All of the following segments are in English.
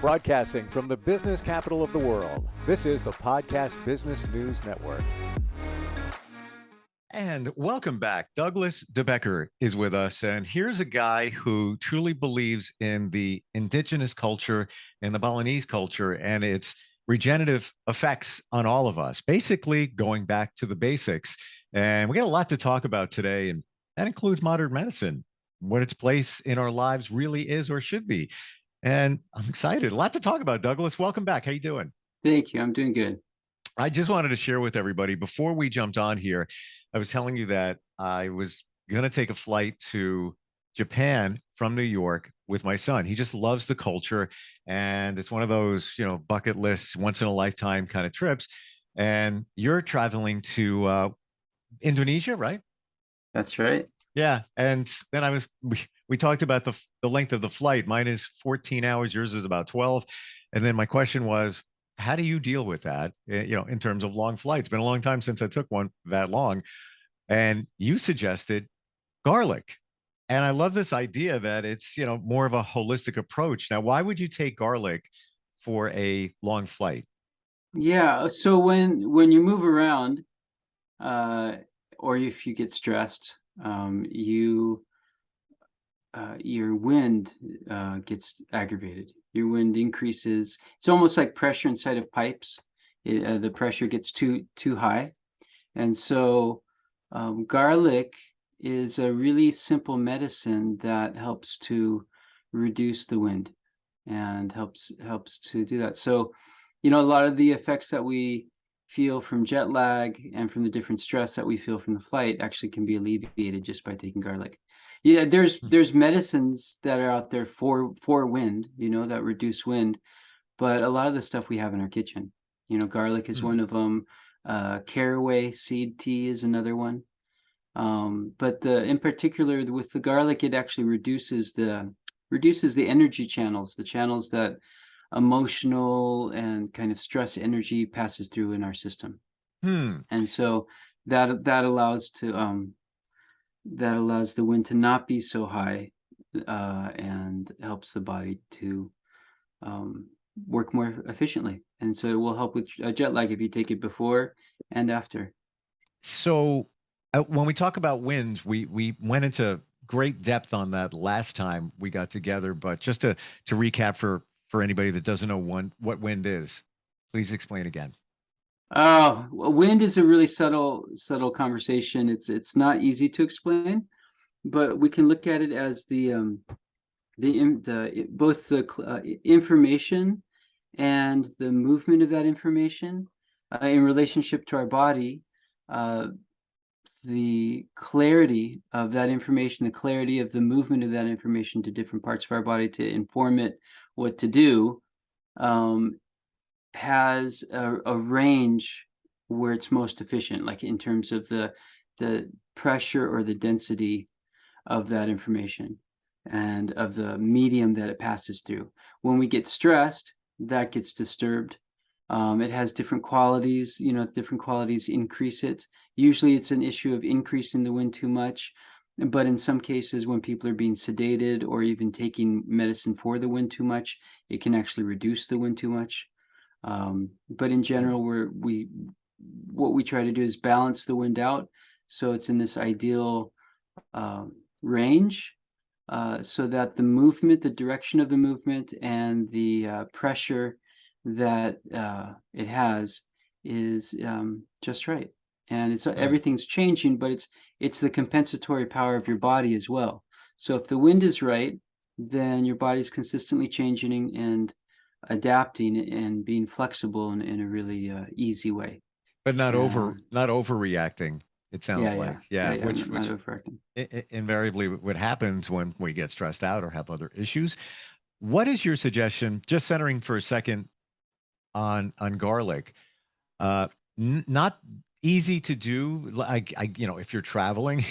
Broadcasting from the business capital of the world, this is the Podcast Business News Network. And welcome back. Douglas Becker is with us. And here's a guy who truly believes in the indigenous culture and the Balinese culture and its regenerative effects on all of us, basically going back to the basics. And we got a lot to talk about today, and that includes modern medicine, what its place in our lives really is or should be. And I'm excited. A lot to talk about, Douglas. Welcome back. How you doing? Thank you. I'm doing good. I just wanted to share with everybody before we jumped on here. I was telling you that I was going to take a flight to Japan from New York with my son. He just loves the culture, and it's one of those, bucket lists, once in a lifetime kind of trips. And you're traveling to Indonesia, right? That's right. Yeah, and then we talked about the length of the flight. Mine is 14 hours, yours is about 12. And then my question was, how do you deal with that, in terms of long flights? It's been a long time since I took one that long. And you suggested garlic. And I love this idea that it's, more of a holistic approach. Now, why would you take garlic for a long flight? Yeah. So when you move around, or if you get stressed, your wind gets aggravated. Your wind increases. It's almost like pressure inside of pipes. The pressure gets too high, and so garlic is a really simple medicine that helps to reduce the wind and helps to do that. So, a lot of the effects that we feel from jet lag and from the different stress that we feel from the flight actually can be alleviated just by taking garlic. Yeah, there's medicines that are out there for wind, that reduce wind, but a lot of the stuff we have in our kitchen. Garlic is one of them. Caraway seed tea is another one. But in particular with the garlic, it actually reduces the energy channels, the channels that emotional and kind of stress energy passes through in our system. And so that allows the wind to not be so high, and helps the body to work more efficiently. And so it will help with jet lag if you take it before and after. So when we talk about winds, we went into great depth on that last time we got together, but just to recap for anybody that doesn't know what wind is, please explain again. Wind is a really subtle conversation. It's not easy to explain, but we can look at it as both the information and the movement of that information in relationship to our body. The clarity of that information, the clarity of the movement of that information to different parts of our body to inform it what to do, has a range where it's most efficient, like in terms of the pressure or the density of that information and of the medium that it passes through. When we get stressed, that gets disturbed. It has different qualities, different qualities increase it. Usually it's an issue of increasing the wind too much, but in some cases when people are being sedated or even taking medicine for the wind too much, it can actually reduce the wind too much. But in general, what we try to do is balance the wind out, so it's in this ideal range, so that the movement, the direction of the movement, and the pressure that it has is just right. And it's everything's changing, but it's the compensatory power of your body as well. So if the wind is right, then your body's consistently changing and adapting and being flexible in a really easy way. But not overreacting, it sounds like. Which not overreacting. Invariably what happens when we get stressed out or have other issues. What is your suggestion, just centering for a second on garlic? Not easy to do, like if you're traveling,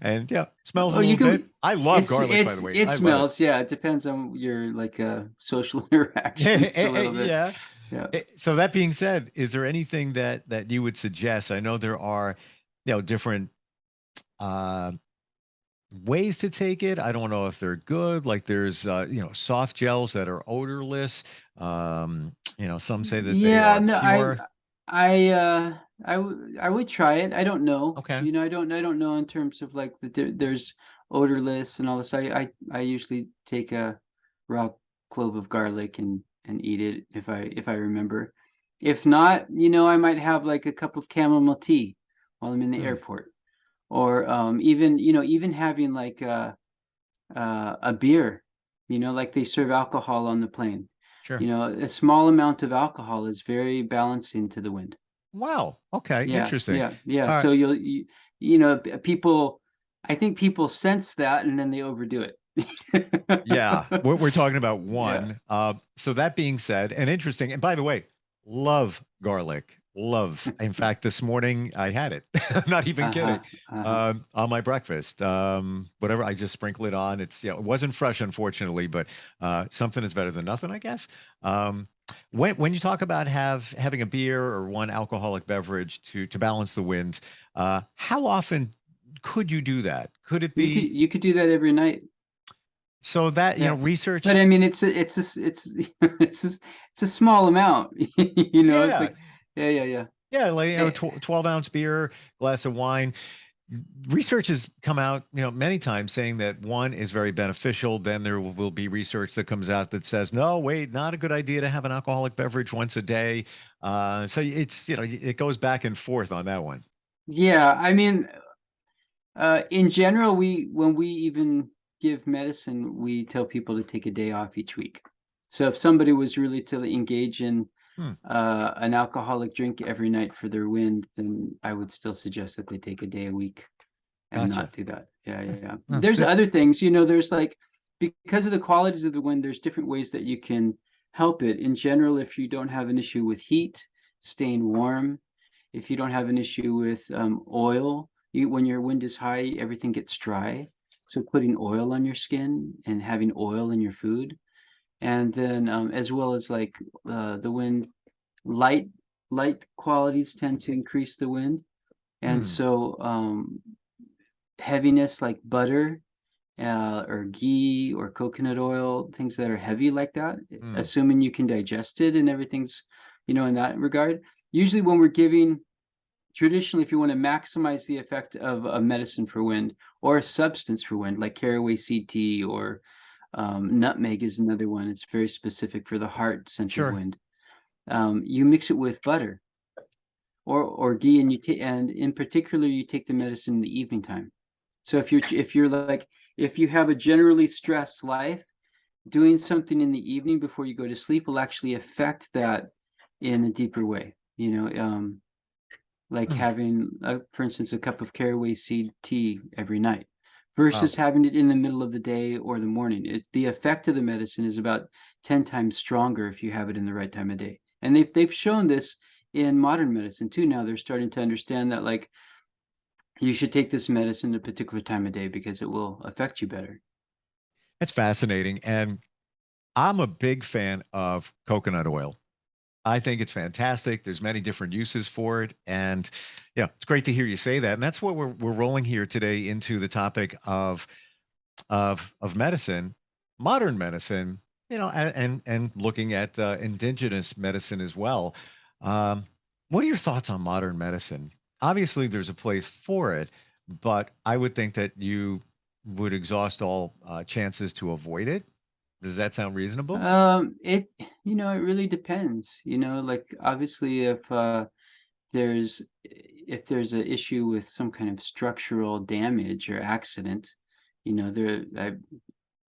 and smells a little bit. I love garlic, by the way. It smells. Yeah, it depends on your social interactions a little bit. Yeah. So that being said, is there anything that you would suggest? I know there are, different ways to take it. I don't know if they're good. Like there's, soft gels that are odorless. Some say that they Yeah, are no, pure. I would try it. I don't know. Okay. I don't know in terms of like there's odorless and all this. I usually take a raw clove of garlic and eat it if I remember. If not, I might have like a cup of chamomile tea while I'm in the Hmm, airport, or even having like a beer, like they serve alcohol on the plane. sure. A small amount of alcohol is very balancing to the wind. Wow. Okay. Yeah, Interesting. yeah, yeah. All So right. people, I think people sense that and then they overdo it. Yeah, we're talking about Yeah. one. So that being said, and interesting, and by the way, love garlic. Love. In fact, this morning I had it. I'm not even kidding. Uh-huh. Uh-huh. On my breakfast, whatever, I just sprinkle it on. It wasn't fresh, unfortunately, but something is better than nothing, I guess. When you talk about having a beer or one alcoholic beverage to balance the winds, how often could you do that? Could it You could be you could do that every night. so that, Yeah. But research? I mean, it's a small amount. It's Yeah, like, yeah, yeah, yeah. yeah, like Eh, 12-ounce beer, glass of wine. Research has come out, many times saying that one is very beneficial. Then there will be research that comes out that says, no, wait, not a good idea to have an alcoholic beverage once a day. So it's, it goes back and forth on that one. Yeah, I mean, in general, when we even give medicine, we tell people to take a day off each week. So if somebody was really to engage in Hmm, an alcoholic drink every night for their wind, then I would still suggest that they take a day a week and gotcha. not do that. Yeah, yeah, yeah. Huh, There's this, other things, there's like, because of the qualities of the wind, there's different ways that you can help it. In general, if you don't have an issue with heat, staying warm, if you don't have an issue with oil, when your wind is high, everything gets dry. So putting oil on your skin and having oil in your food, and then as well as like the wind, light light qualities tend to increase the wind, and hmm, so heaviness like butter or ghee or coconut oil, things that are heavy like that, hmm, assuming you can digest it and everything's, in that regard. Usually when we're giving, traditionally, if you want to maximize the effect of a medicine for wind or a substance for wind, like caraway seed tea or nutmeg is another one. It's very specific for the heart center sure. wind. You mix it with butter or ghee, and and in particular, you take the medicine in the evening time. So if you're like, if you have a generally stressed life, doing something in the evening before you go to sleep will actually affect that in a deeper way. Like Hmm, having, for instance, a cup of caraway seed tea every night wow. versus having it in the middle of the day or the morning. The effect of the medicine is about 10 times stronger if you have it in the right time of day. And they've shown this in modern medicine too. Now they're starting to understand that, like, you should take this medicine at a particular time of day because it will affect you better. It's fascinating. And I'm a big fan of coconut oil. I think it's fantastic. There's many different uses for it, and yeah, it's great to hear you say that. And that's what we're rolling here today into the topic of medicine, modern medicine, and looking at indigenous medicine as well. Um, what are your thoughts on modern medicine? Obviously, there's a place for it, but I would think that you would exhaust all chances to avoid it. Does that sound reasonable? It really depends. Like, obviously, if there's an issue with some kind of structural damage or accident, there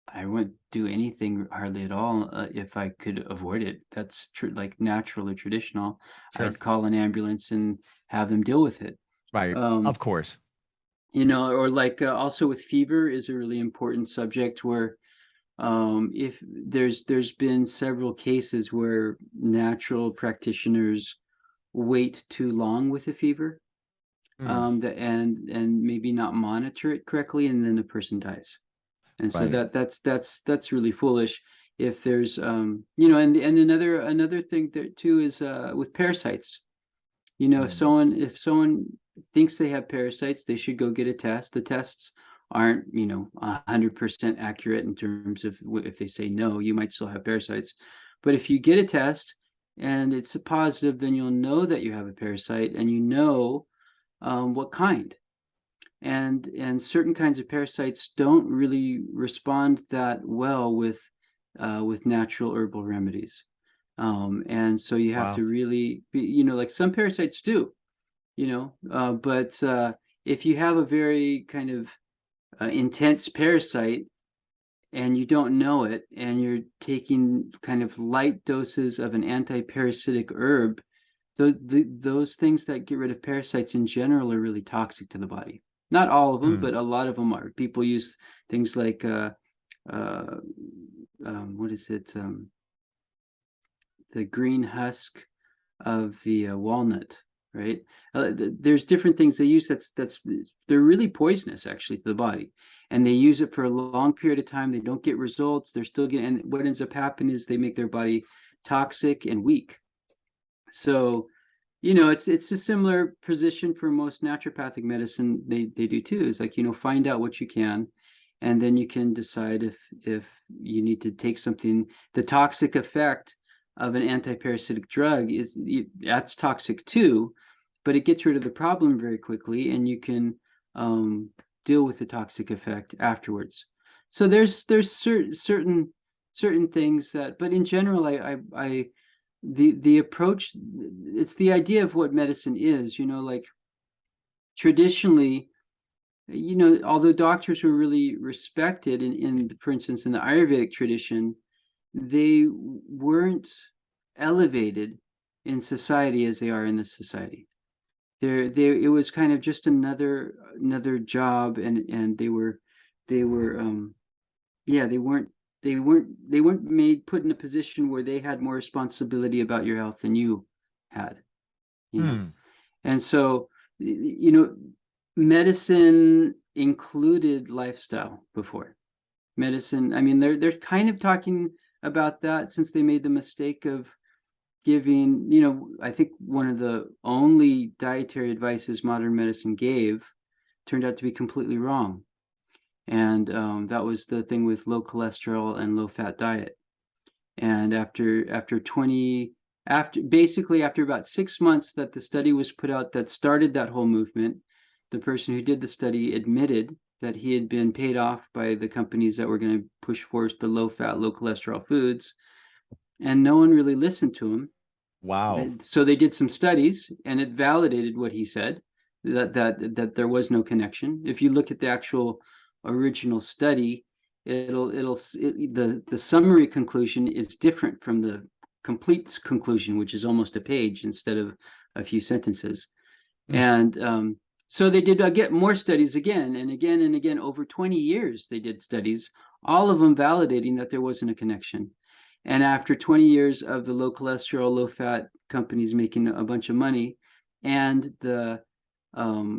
I wouldn't do anything hardly at all if I could avoid it. That's true, like natural or traditional. Sure. I'd call an ambulance and have them deal with it. Right. Um, Of course. or like also with fever is a really important subject where if there's been several cases where natural practitioners wait too long with a fever, Mm, and maybe not monitor it correctly, and then the person dies. And so right. that's really foolish. If there's and another thing there too is with parasites. If Mm, someone thinks they have parasites, they should go get a test. The tests aren't, 100% accurate in terms of if they say no, you might still have parasites. But if you get a test and it's a positive, then you'll know that you have a parasite, and what kind. And certain kinds of parasites don't really respond that well with natural herbal remedies. And so you have Wow. to really be, like some parasites do, but if you have a very kind of intense parasite and you don't know it, and you're taking kind of light doses of an anti-parasitic herb, those things that get rid of parasites in general are really toxic to the body. Not all of them, Hmm. but a lot of them are. People use things like what is it? The green husk of the walnut, right? There's different things they use they're really poisonous actually to the body, and they use it for a long period of time. They don't get results. They're still getting, and what ends up happening is they make their body toxic and weak. So, it's a similar position for most naturopathic medicine. They do too. Is like, find out what you can, and then you can decide if you need to take something. The toxic effect of an anti-parasitic drug that's toxic too, but it gets rid of the problem very quickly, and you can deal with the toxic effect afterwards. So there's certain things that, but in general, I the approach, it's the idea of what medicine is, like traditionally, although doctors were really respected for instance, in the Ayurvedic tradition, they weren't elevated in society as they are in this society. It was kind of just another job, and they were yeah, they weren't made put in a position where they had more responsibility about your health than you had, you know. Hmm. And so, medicine included lifestyle before. Medicine, I mean, they're kind of talking about that since they made the mistake of giving, I think one of the only dietary advices modern medicine gave turned out to be completely wrong. And that was the thing with low cholesterol and low fat diet. And after about 6 months that the study was put out that started that whole movement, the person who did the study admitted that he had been paid off by the companies that were going to push forth the low fat, low cholesterol foods, and no one really listened to him. Wow. So they did some studies, and it validated what he said, that there was no connection. If you look at the actual original study, the summary conclusion is different from the complete conclusion, which is almost a page instead of a few sentences. And so they did get more studies again and again and again. Over 20 years they did studies, all of them validating that there wasn't a connection. And after 20 years of the low cholesterol, low fat companies making a bunch of money, and the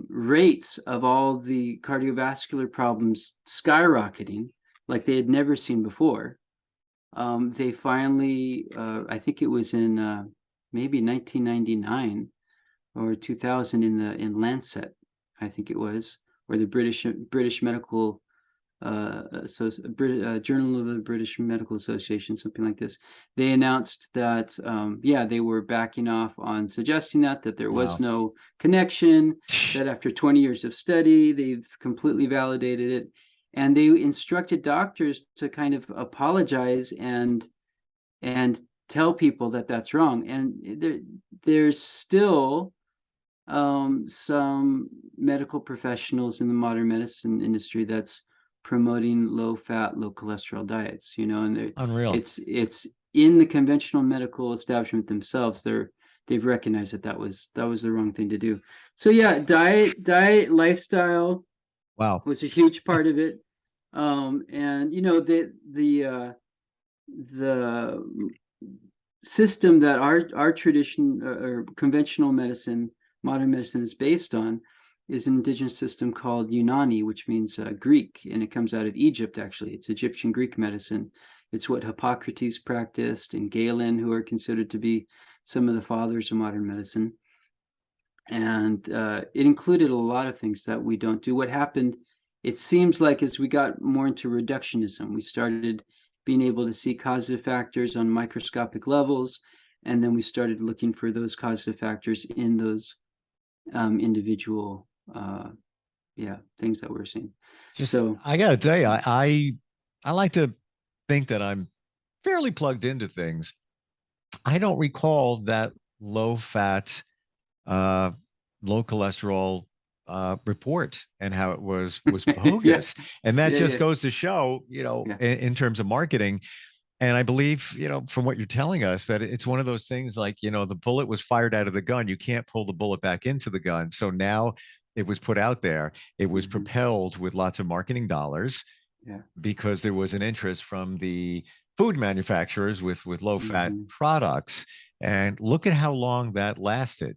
rates of all the cardiovascular problems skyrocketing like they had never seen before, they finally, I think it was in maybe 1999 or 2000, in Lancet, I think it was, or the British Medical Journal of the British Medical Association, something like this. They announced that they were backing off on suggesting that there was Wow. no connection. That after 20 years of study, they've completely validated it, and they instructed doctors to kind of apologize and tell people that that's wrong. And there's still some medical professionals in the modern medicine industry that's promoting low fat, low cholesterol diets, and Unreal. it's in the conventional medical establishment themselves. They've recognized that was the wrong thing to do. So yeah, diet, lifestyle Wow. was a huge part of it. And the system that our tradition, or conventional medicine, modern medicine, is based on is an indigenous system called Unani, which means Greek, and it comes out of Egypt. Actually, it's Egyptian Greek medicine. It's what Hippocrates practiced, and Galen, who are considered to be some of the fathers of modern medicine. And it included a lot of things that we don't do. What happened it seems like as we got more into reductionism, we started being able to see causative factors on microscopic levels, and then we started looking for those causative factors in those individual things that we're seeing. Just, So I got to tell you, I like to think that I'm fairly plugged into things. I don't recall that low fat, uh, low cholesterol report and how it was yeah, bogus. And that just yeah, goes to show, yeah. in terms of marketing. And I believe, from what you're telling us, that it's one of those things like, the bullet was fired out of the gun. You can't pull the bullet back into the gun. So now it was put out there. It was Hmm. propelled with lots of marketing dollars Yeah. because there was an interest from the food manufacturers with low fat Hmm. products. And look at how long that lasted.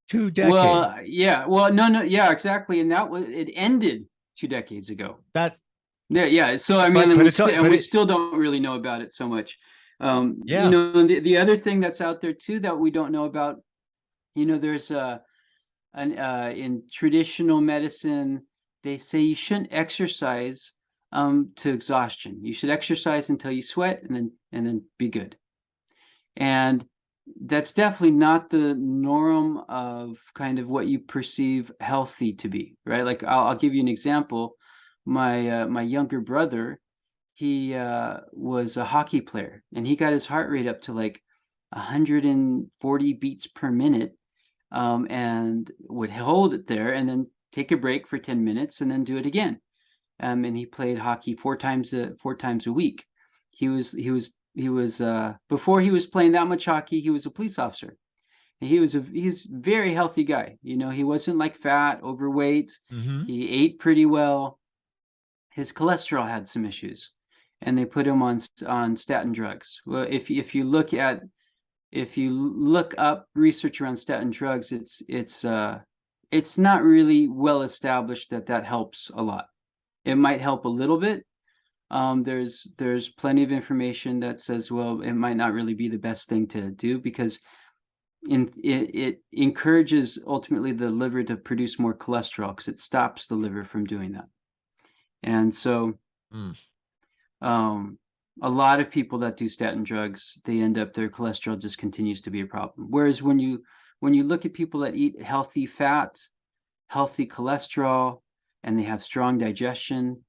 2 decades. Well, yeah. Well, no, yeah, exactly. And it ended 2 decades ago. That, Yeah, yeah. So I mean, but and but it's but we it still don't really know about it so much. Yeah. The other thing that's out there too that we don't know about, there's in traditional medicine, they say you shouldn't exercise to exhaustion. You should exercise until you sweat and then be good. And that's definitely not the norm of kind of what you perceive healthy to be, right? Like I'll give you an example. My younger brother, he was a hockey player, and he got his heart rate up to like 140 beats per minute, and would hold it there and then take a break for 10 minutes and then do it again. And he played hockey four times a week. He was before he was playing that much hockey, he was a police officer. And he's a very healthy guy. He wasn't like fat, overweight. Hmm. He ate pretty well. His cholesterol had some issues, and they put him on statin drugs. Well, if you look up research around statin drugs, it's not really well established that helps a lot. It might help a little bit. There's plenty of information that says, well, it might not really be the best thing to do because it encourages ultimately the liver to produce more cholesterol because it stops the liver from doing that. And so Mm. um, a lot of people that do statin drugs, they end up their cholesterol just continues to be a problem. Whereas when you look at people that eat healthy fat, healthy cholesterol, and they have strong digestion,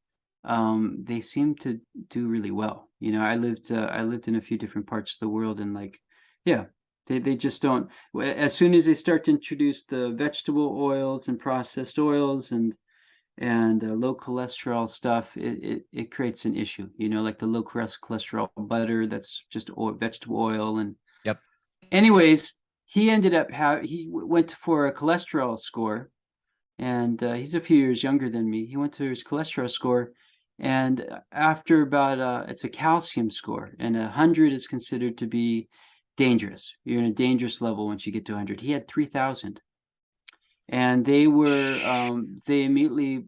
they seem to do really well. I lived in a few different parts of the world, and like, yeah, they just don't. As soon as they start to introduce the vegetable oils and processed oils and low cholesterol stuff, it creates an issue. Like the low cholesterol butter that's just vegetable oil. And Yep. anyways, he ended up went for a cholesterol score, and he's a few years younger than me. He went to his cholesterol score, and after about it's a calcium score, and 100 is considered to be dangerous. You're in a dangerous level once you get to 100. He had 3,000, and they immediately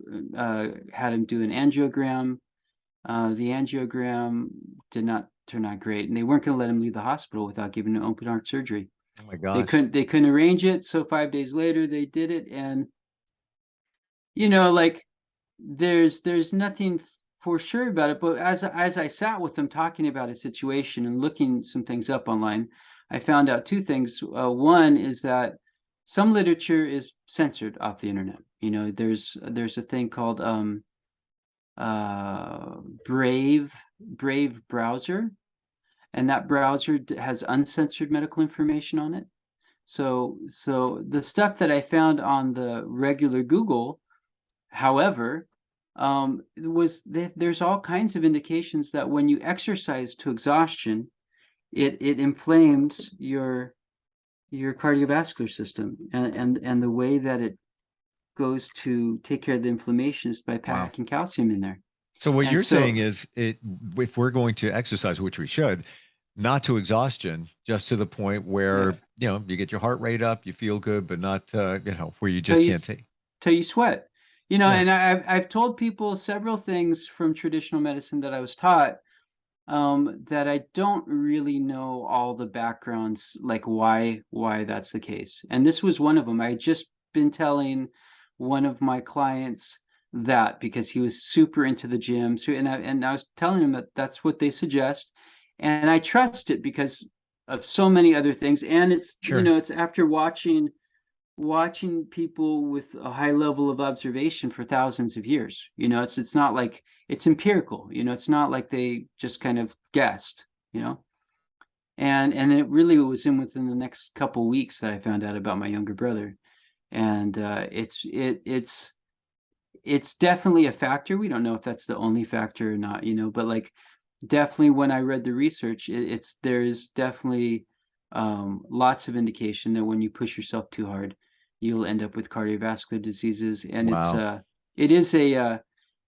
had him do an angiogram. The angiogram did not turn out great, and they weren't going to let him leave the hospital without giving him open heart surgery. Oh my They gosh. couldn't arrange it, so 5 days later they did it. And like, there's nothing for sure about it, but as I sat with them talking about a situation and looking some things up online, I found out two things. One is that some literature is censored off the internet. There's a thing called Brave browser, and that browser has uncensored medical information on it. So the stuff that I found on the regular Google, however, there's all kinds of indications that when you exercise to exhaustion, it inflames your cardiovascular system, and the way that it goes to take care of the inflammation is by Wow. packing calcium in there. So what And you're saying so, is, if we're going to exercise, which we should, not to exhaustion, just to the point yeah, where, you get your heart rate up, you feel good, but not, where you till just you can't take. till you sweat. Yeah. And I've told people several things from traditional medicine that I was taught, that I don't really know all the backgrounds, like why that's the case. And this was one of them. I had just been telling one of my clients that because he was super into the gym. So, and I was telling him that that's what they suggest, and I trust it because of so many other things. And it's, you Sure. know, it's after watching people with a high level of observation for thousands of years. You know, it's not like it's empirical. You know, it's not like they just kind of guessed. You know, and it really was within the next couple weeks that I found out about my younger brother, and it's definitely a factor. We don't know if that's the only factor or not, you know, but like definitely when I read the research, it's there's definitely lots of indication that when you push yourself too hard, you'll end up with cardiovascular diseases, and Wow. it is a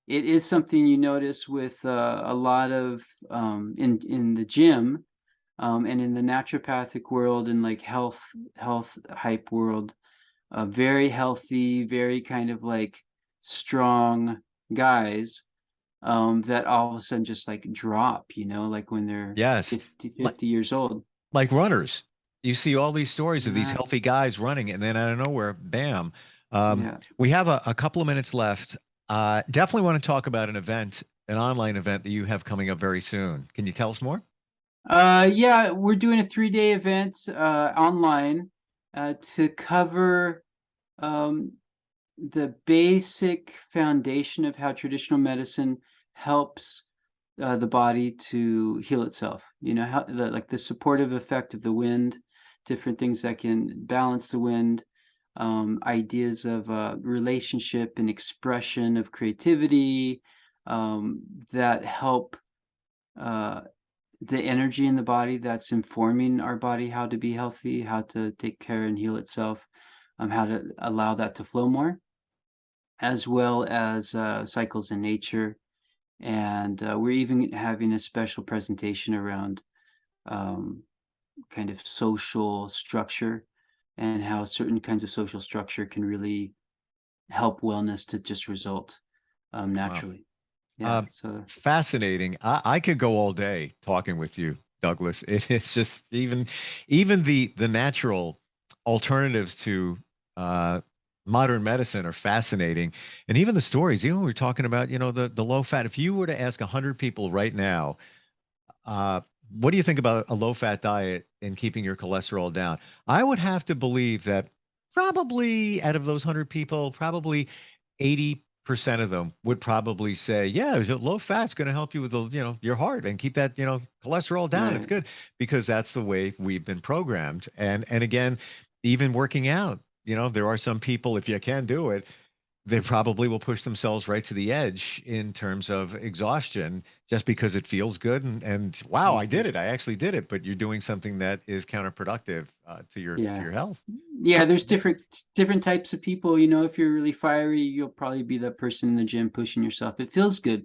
it is something you notice with a lot of in the gym, and in the naturopathic world and like health hype world, very healthy, very kind of like strong guys, that all of a sudden just like drop, you know, like when they're Yes. 50, Like 50 years old. like runners. You see all these stories of these Yeah, healthy guys running, and then out of nowhere, bam. yeah. We have a couple of minutes left. Definitely want to talk about an event, an online event that you have coming up very soon. Can you tell us more? Yeah, we're doing a 3-day event online to cover um, the basic foundation of how traditional medicine helps the body to heal itself. You know, how like the supportive effect of the wind, different things that can balance the wind, ideas of relationship and expression of creativity, that help uh, the energy in the body that's informing our body how to be healthy, how to take care and heal itself, how to allow that to flow more, as well as cycles in nature. And we're even having a special presentation around um, kind of social structure and how certain kinds of social structure can really help wellness to just result Wow. naturally. Yeah. Uh, So Fascinating. I could go all day talking with you, Douglas. It is just even the natural alternatives to uh, modern medicine are fascinating, and even the stories. Even we were talking about, the low fat. If you were to ask 100 people right now, uh, what do you think about a low fat diet and keeping your cholesterol down? I would have to believe that probably out of those 100 people, probably 80% of them would probably say, yeah, low fat's going to help you with your heart and keep that, cholesterol down. It's right. good because that's the way we've been programmed. And again, even working out, there are some people, if you can do it, they probably will push themselves right to the edge in terms of exhaustion just because it feels good and wow, I Hmm. did it. I actually did it, but you're doing something that is counterproductive to Yeah. your health. Yeah, there's Yeah, different types of people. You know, if you're really fiery, you'll probably be that person in the gym pushing yourself. It feels good.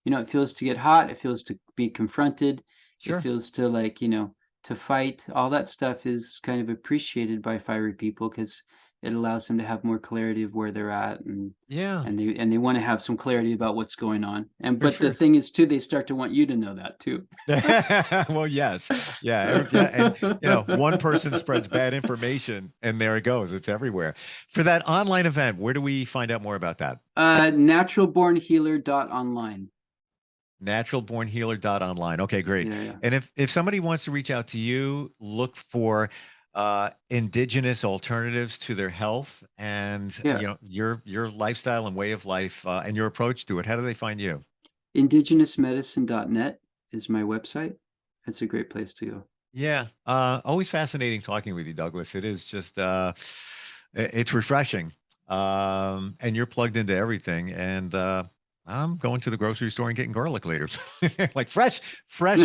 You know, it feels to get hot, it feels to be confronted, it sure. feels to like, you know, to fight. All that stuff is kind of appreciated by fiery people because it allows them to have more clarity of where they're at, Yeah, and they want to have some clarity about what's going on. And for but the sure. thing is too, they start to want you to know that too. Well, yes. Yeah, yeah, and one person spreads bad information and there it goes. It's everywhere. For that online event, where do we find out more about that? Naturalbornhealer.online. Naturalbornhealer.online. Okay, great. Yeah, yeah. And if somebody wants to reach out to you, look for indigenous alternatives to their health and Yeah. your lifestyle and way of life and your approach to it, how do they find you? Indigenousmedicine.net is my website. That's a great place to go. Yeah, always fascinating talking with you, Douglas. It is just it's refreshing. And you're plugged into everything. And I'm going to the grocery store and getting garlic later, like fresh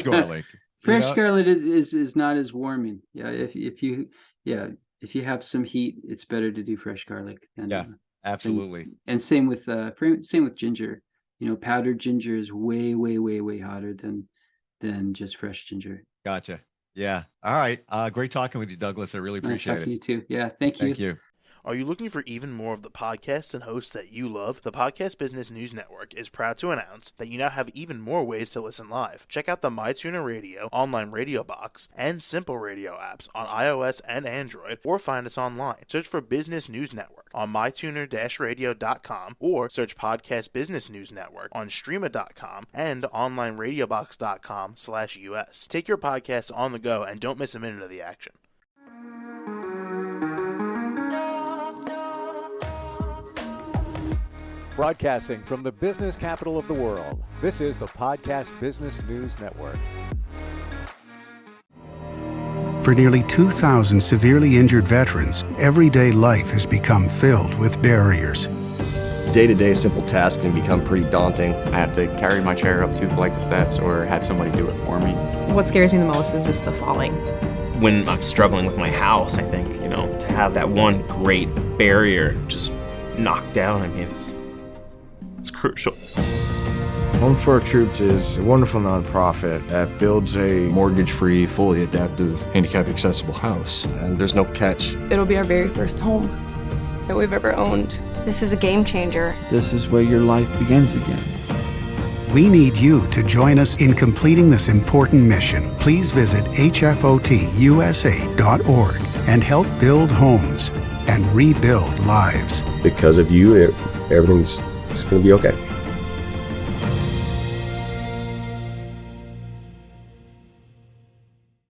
garlic. You Fresh know, garlic is not as warming. Yeah, if you yeah, if you have some heat, it's better to do fresh garlic yeah, than absolutely. and same with ginger. You know, powdered ginger is way hotter than just fresh ginger. Gotcha. Yeah. All right. Great talking with you, Douglas. I really Nice appreciate talking to it. you too. Yeah, thank Thank you. you. Are you looking for even more of the podcasts and hosts that you love? The Podcast Business News Network is proud to announce that you now have even more ways to listen live. Check out the MyTuner Radio, online radio box, and Simple Radio apps on iOS and Android, or find us online. Search for Business News Network on mytuner-radio.com, or search Podcast Business News Network on streama.com and onlineradiobox.com/US. Take your podcast on the go and don't miss a minute of the action. Broadcasting from the business capital of the world, this is the Podcast Business News Network. For nearly 2,000 severely injured veterans, everyday life has become filled with barriers. Day-to-day simple tasks can become pretty daunting. I have to carry my chair up 2 flights of steps or have somebody do it for me. What scares me the most is just the falling. When I'm struggling with my house, I think, to have that one great barrier just knocked down, it's crucial. Home for Our Troops is a wonderful nonprofit that builds a Mortgage-free, fully adaptive, handicap-accessible house. And there's no catch. It'll be our very first home that we've ever owned. This is a game changer. This is where your life begins again. We need you to join us in completing this important mission. Please visit hfotusa.org and help build homes and rebuild lives. Because of you, everything's going to be okay.